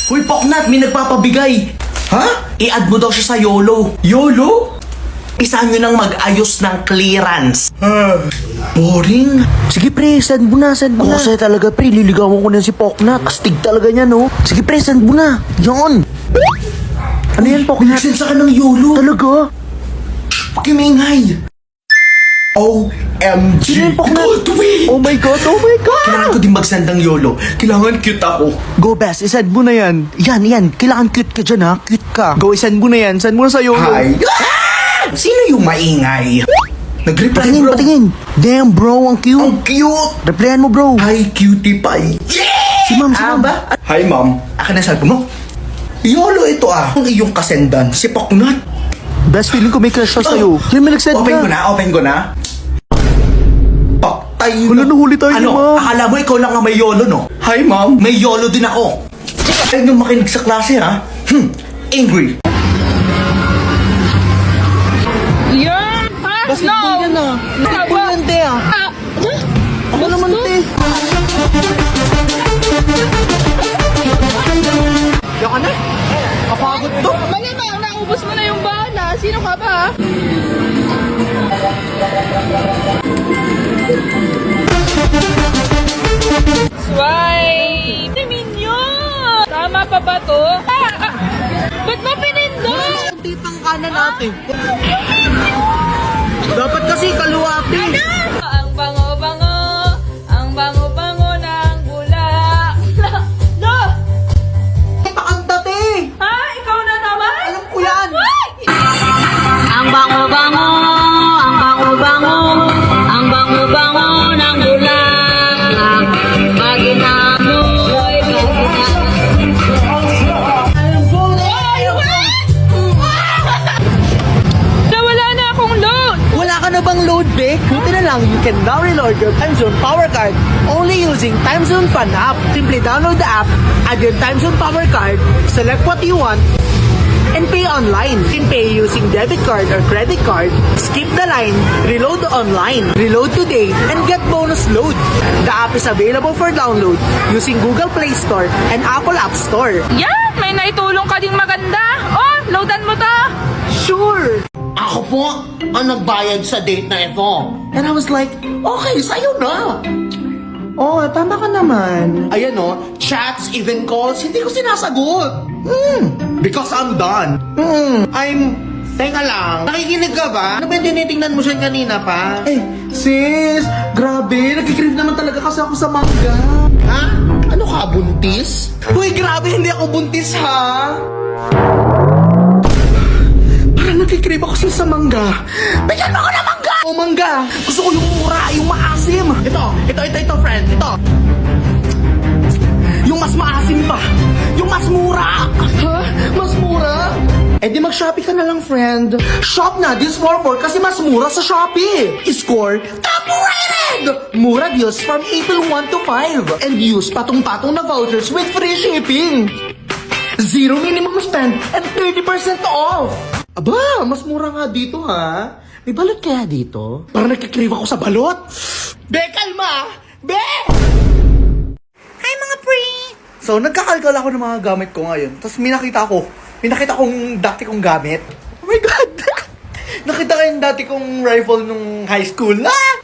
Uy, Poknat, may nagpapabigay. Ha? I-add mo daw siya sa YOLO. YOLO? Isa nyo nang mag-ayos ng clearance. Boring. Sige pre, send mo na, send mo na. Kasi talaga pre, liligawan ko na si Poknat. Astig talaga niya, no? Sige pre, send mo na. Yan. Ano yan, Poknat? Pinagsensa ka ng YOLO. Talaga? Pakimingay. OMG. Sino yung Poknat? Goldwing. Oh my God, oh my God. Kailangan ko din mag-send ng YOLO. Kailangan cute ako. Go best, isend mo na yan. Yan. Kailangan cute ka dyan, ha? Cute ka. Go, isend mo na yan. Send mo na sa YOLO. Hi. Sino yung maingay? Nag-reply Patingin, bro. patingin. Damn, bro, ang cute. Ang cute. Replyan mo, bro. Hi, cutie pie. Si ma'am, si ma'am. ba? Hi, ma'am. Akin na sabi mo. YOLO ito ah. Ang iyong kasendan, si Poknat. Best feeling ko may crush siya sa'yo. Yan, may nag-send Open na. ko na, open ko na. Paktay. Wala, nahuli tayo ni Ano? ma'am. Akala mo ikaw lang ang may YOLO, no? Hi, ma'am. May YOLO din ako. Ayaw nyo makinig sa klase ha. Angry. Yan! Ha? Basketball yan, ah. Basketball yan, te, ah. Ano naman, te? Yan ka na. Kapagod to. Malamang, naubos mo na yung bala. Sino ka ba? Swipe! Minion! Tama pa ba to? Ba't mo pinindot? Kunti pang kanan natin. Dapat kasi kaluwati. Ang bango-bango, ang bango-bango ng bula. No! Pakanta, te. Ha? Ikaw na naman? Alam ko yan. Ang bango-bango, ang bango-bango, ang bango-bango ng bulaklak. Pag inamoy, Nawala na akong load! Wala ka na bang load, be? Buti na lang, you can now reload your TimeZone Power Card only using TimeZone Fun app. Simply download the app, add your TimeZone Power Card, select what you want, and pay online. You can pay using debit card or credit card, skip the line, reload online, reload today, and get bonus load. The app is available for download using Google Play Store and Apple App Store. Yan! May naitulong ka ding maganda! Oh, loadan mo to! Sure! Ako po ang nagbayad sa date na ito. And I was like, okay, sa'yo na. Oh, tama ka naman. Ayan o, chats, even calls, hindi ko sinasagot. Because I'm done. Teka lang, nakikinig ka ba? Ano ba yung tinitingnan mo siya kanina pa? Eh, sis, grabe, nagkikrib naman talaga kasi ako sa mangga. Ha? Ano ka, buntis? Uy, grabe, hindi ako buntis, ha? Parang nagkikrib ako sa mangga. Bigyan mo ako ng mangga! O mangga, gusto ko yung mura, yung maasim. Ito, friend, ito. Yung mas maasim pa. Yung mas mura. Ha? Mas mura? Eh di mag-Shopee ka na lang, friend. Shop na this 4-4 kasi mas mura sa Shopee. Score top rated! Mura deals from April 1 to 5. And use patong-patong na vouchers with free shipping. Zero minimum spend and 30% off. Aba, mas mura nga dito, ha? May balot kaya dito? Parang nagkikrave ako sa balot. Be, kalma! Be! Hi, mga pre! So, nagkakalkal ako ng mga gamit ko ngayon. Tapos may nakita kong dati kong gamit. Oh my God! Nakita ko yung dati kong rifle nung high school. Ah!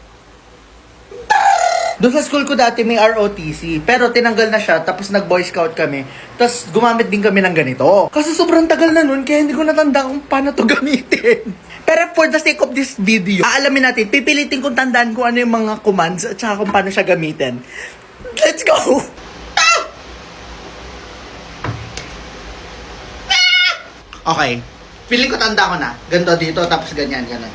Doon sa school ko dati may ROTC, pero tinanggal na siya, tapos nag-boy scout kami. Tapos gumamit din kami ng ganito. Kasi sobrang tagal na nun, kaya hindi ko natanda kung paano to gamitin. Pero for the sake of this video, aalamin natin, pipilitin kong tandaan kung ano yung mga commands at saka kung paano siya gamitin. Let's go! Okay. Feeling ko tanda ko na. Ganto dito, tapos ganyan, ganun.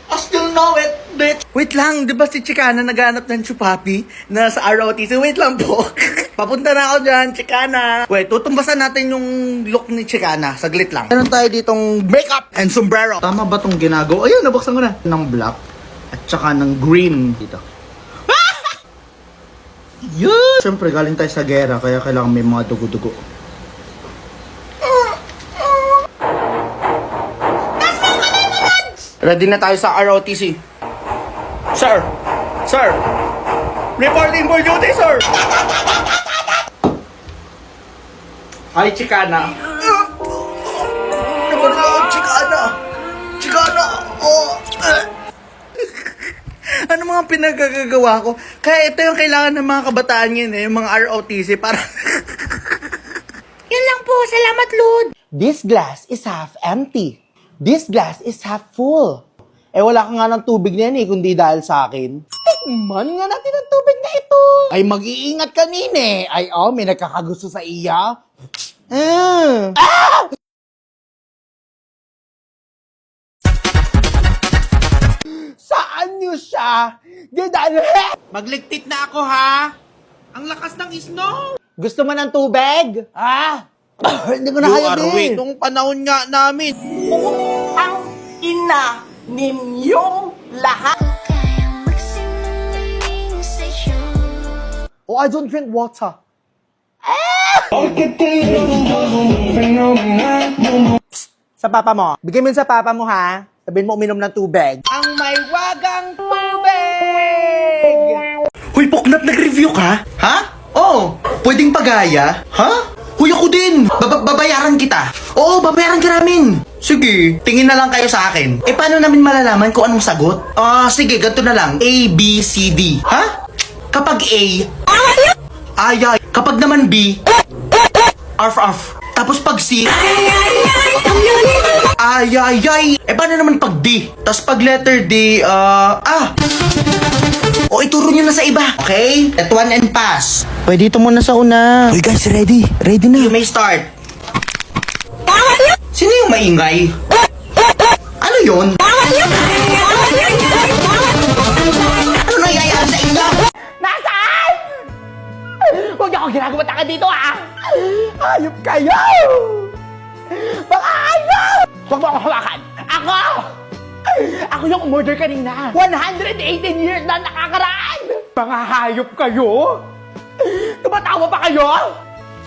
I still know it, bitch! Wait lang, di ba si Chicana naghanap ng chupapi na sa ROTC? Wait lang po. Papunta na ako dyan, Chicana. Wait, tutumbasan natin yung look ni Chicana. Saglit lang. Meron tayo ditong makeup and sombrero. Tama ba tong ginagawa? Ayun, nabuksan ko na. Ng black at saka ng green dito. Yun! Siyempre, galing tayo sa gera, kaya kailangan may mga dugo-dugo. Ready na tayo sa ROTC. Sir! Sir! Reporting for duty, sir! Hi, Chicana. Naman ako, Chicana! Chicana! Oh! Ano mga pinagagagawa ko? Kaya ito yung kailangan ng mga kabataan yun yung mga ROTC para... Yan lang po, salamat, Lord. This glass is half empty. This glass is half full. Eh, wala ka nga ng tubig na yan kundi dahil sa akin. Tikman nga natin ang tubig na ito. Ay, mag-iingat ka, Nine. Ay, may nagkakagusto sa iya. Saan niyo siya? Gidalhin! Magligtit na ako, ha? Ang lakas ng snow! Gusto mo ng tubig? Hindi ko na You kaya are din. weak. Nung panahon nga namin. Ang ina ninyong lahat. Oh, I don't drink water. Psst, sa papa mo. Bigay mo yun sa papa mo, ha? Sabihin mo uminom ng tubig. Ang may wagang tubig! Hoy, Poknap, nag-review ka? Ha? Oo. Pwedeng pagaya? Ha? Hoy, ako din. Babayaran kita. Oo, babayaran ka namin. Sige, tingin na lang kayo sa akin. Eh, paano namin malalaman kung anong sagot? Sige, ganito na lang. A, B, C, D. Ha? Kapag A, ay. Kapag naman B, arf. Tapos pag C, ay. Eh, paano naman pag D? Tapos pag letter D, O, ituro nyo na sa iba. Okay? Let one and pass. Pwede ito muna sa una. Hoy guys, ready? Ready na. You may start. Sino yung maingay? Ano yun? Ano nangyayari sa inyo? Nasaan? Huwag niyo akong ginagawa taka dito, ha? Hayop kayo! Mga hayop! Huwag mo akong hawakan! Ako yung umorder kanina. 118 years na nakakaraan! Mga hayop kayo? Tumatawa pa kayo?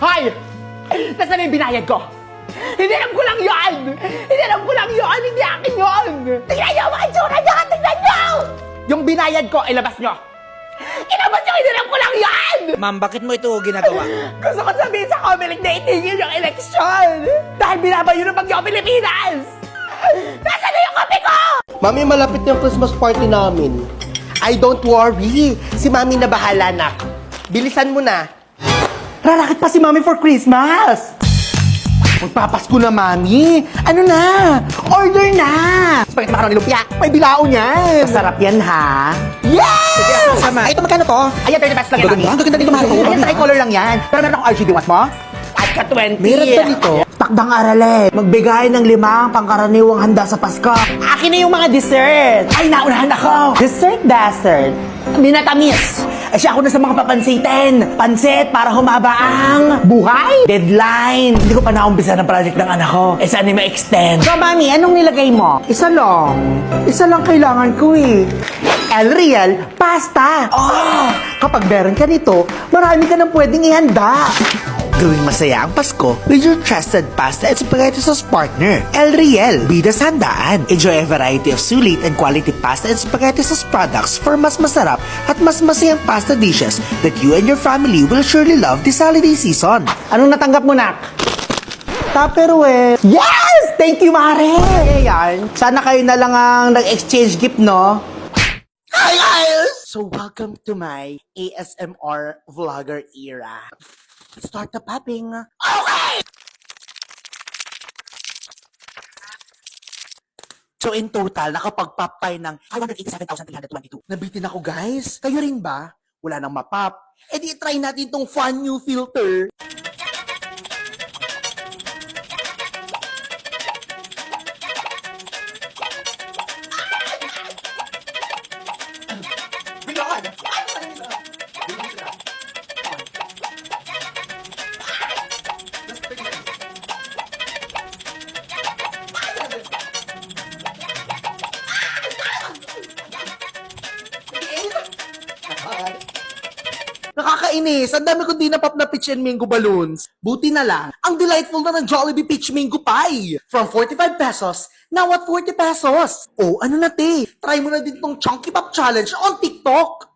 Hoy! Nasaan na yung binayad ko? Hiniram ko lang yun! Hindi akin yun! Tingnan niyo mga itsura niyo! Tingnan niyo! Yung binayad ko, ilabas niyo! Ilabas niyo! Hiniram ko lang yun! Ma'am, bakit mo ito ginagawa? Gusto ko sabihin sa Comelec na itigil yung eleksyon! Dahil binabayo ng Bagyo Pilipinas! Nasaan na yung kape ko? Mami, malapit na yung Christmas party namin. Ay, don't worry. Si Mami na bahala, nak. Bilisan mo na. Rarakit pa si Mami for Christmas! Magpapasko na, Mami! Ano na? Order na! Spaghetti macaroni lumpia! May bilao niyan! Masarap yan, ha? Yes! Ay, ito magkano to? Ayan, 30 pesos lang yan. Ang gaganda dito, mahal ko. Ayan, tricolor lang yan. Pero meron akong RGB. Want mo? At ka 20. Meron ba dito? Takdang arale. Magbigay ng 5 pangkaraniwang handa sa Pasko. Akin na yung mga dessert. Ay, naunahan ako. Dessert. Minatamis. Ay, siya ako na sa mga papansitin. Pansit para humaba ang buhay. Deadline. Hindi ko pa naumpisa ng project ng anak ko. Eh, saan ma-extend? So, Mami, anong nilagay mo? Isa lang kailangan ko eh. El Real Pasta. Kapag meron ka nito, marami ka nang pwedeng ihanda. Gawing masaya ang Pasko with your trusted pasta and spaghetti sauce partner, El Real. Bidas handaan. Enjoy a variety of sulit and quality pasta and spaghetti sauce products for mas masarap at mas masayang pasta dishes that you and your family will surely love this holiday season. Anong natanggap mo, nak? Tupperware. Yes! Thank you, Mare! Ayan. Sana kayo na lang ang nag-exchange gift, no? Hi, guys! So, welcome to my ASMR vlogger era. Let's start the popping. Okay! So, in total, nakapag-pop tayo ng 587,322. Nabitin ako, guys. Kayo rin ba? Wala nang mapop. Eh, di try natin tong fun new filter. Nakakainis. Ang dami kong di napap na peach and mango balloons. Buti na lang, ang delightful na ng Jollibee Peach Mango Pie. From 45 pesos, now at 40 pesos. Oh, ano na te? Try mo na din tong Chunky Pop Challenge on TikTok.